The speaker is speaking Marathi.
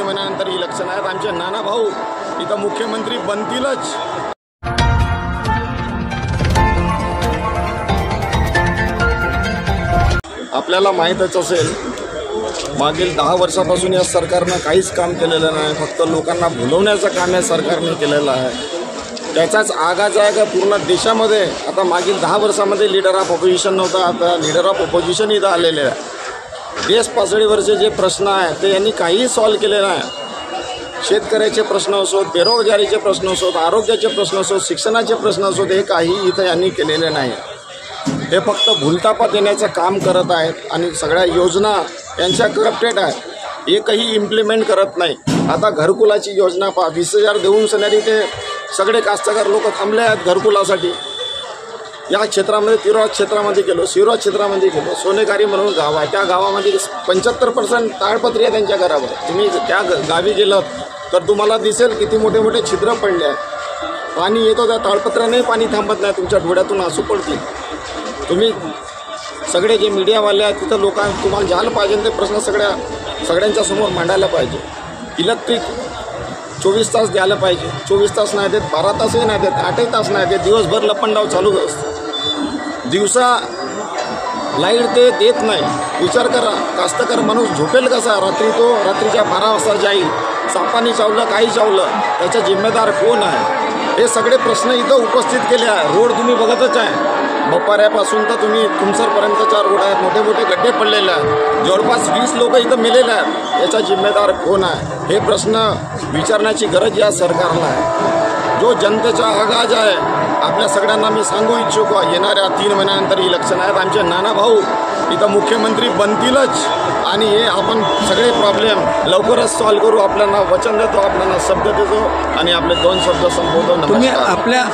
3 महिन्यानंतर इलेक्शन आहेत. आमचे नाना भाऊ इथं मुख्यमंत्री बनतीलच. आपल्याला माहीतच असेल, मागील 10 वर्षापासून या सरकारनं काहीच काम केलेलं नाही. फक्त लोकांना भुलवण्याचं काम या सरकारने केलेलं आहे. त्याचाच आगाज आहे का पूर्ण देशामध्ये. आता मागील 10 वर्षामध्ये लीडर ऑफ ऑपोजिशन नव्हता, आता लीडर ऑफ ऑपोजिशन इथं आलेले आहे. देश पातळीवरचे जे प्रश्न आहेत ते यांनी काहीही सॉल्व्ह केले नाही. शेतकऱ्याचे प्रश्न असोत, बेरोजगारीचे प्रश्न असोत, आरोग्याचे प्रश्न असोत, शिक्षणाचे प्रश्न असोत, हे काही इथं यांनी केलेले नाही. हे फक्त भूलथापा देण्याचं काम करत आहेत आणि सगळ्या योजना यांच्या करप्टेड आहेत. एकही इम्प्लिमेंट करत नाही. आता घरकुलाची योजना पहा, 20,000 देऊन सणारी ते सगळे कास्तकार लोक थांबले आहेत घरकुलासाठी. या क्षेत्रामध्ये तिरोडा क्षेत्रामध्ये गेलो, शिरोडा क्षेत्रामध्ये गेलो, सोनेकारी म्हणून गाव आहे, त्या गावामध्ये 75% ताडपत्री आहे त्यांच्या घरावर. तुम्ही त्या गावी गेलात तर तुम्हाला दिसेल किती मोठे मोठे छिद्र पडले आहेत. पाणी येतो, त्या ताडपत्र्याने पाणी थांबत नाही, तुमच्या डोळ्यातून आंसू पडतील. तुम्ही सगळे जे मीडियावाले आहेत तिथं लोकांना तुम्हाला ज्याला पाहिजे ते प्रश्न सगळ्यांच्या समोर मांडायला पाहिजे. इलेक्ट्रिक 24 तास द्यायला पाहिजे. 24 तास नाही देत, 12 तासही नाही देत, 8 तास नाही देत, दिवसभर लपंडाव चालू असतं. दिवसा लाईट ते देत नाही. विचार करा, कास्तकार माणूस झोपेल कसा रात्री? तो रात्रीच्या 12 वाजता जाईल, सापानी चावलं काही चावलं, त्याचा जिम्मेदार कोण आहे? हे सगळे प्रश्न इथं उपस्थित केले आहे. रोड तुम्ही बघतच आहे, बपाऱ्यापासून तर तुम्ही तुमसरपर्यंतच्या रोड आहेत, मोठे मोठे गड्डे पडलेले आहेत, जवळपास 20 लोक इथं मेलेले आहेत. याचा जिम्मेदार कोण आहे? हे प्रश्न विचारण्याची गरज या सरकारला आहे. जो जनतेचा आगाज आहे, आपल्या सगळ्यांना मी सांगू इच्छुक, येणाऱ्या 3 महिन्यानंतर इलेक्शन आहेत. आमचे नाना भाऊ इथं मुख्यमंत्री बनतीलच आणि हे आपण सगळे प्रॉब्लेम लवकरच सॉल्व्ह करू. आपल्याला वचन देतो, आपल्याला शब्द देतो आणि आपले 2 शब्द संबोधून तुम्ही आपल्या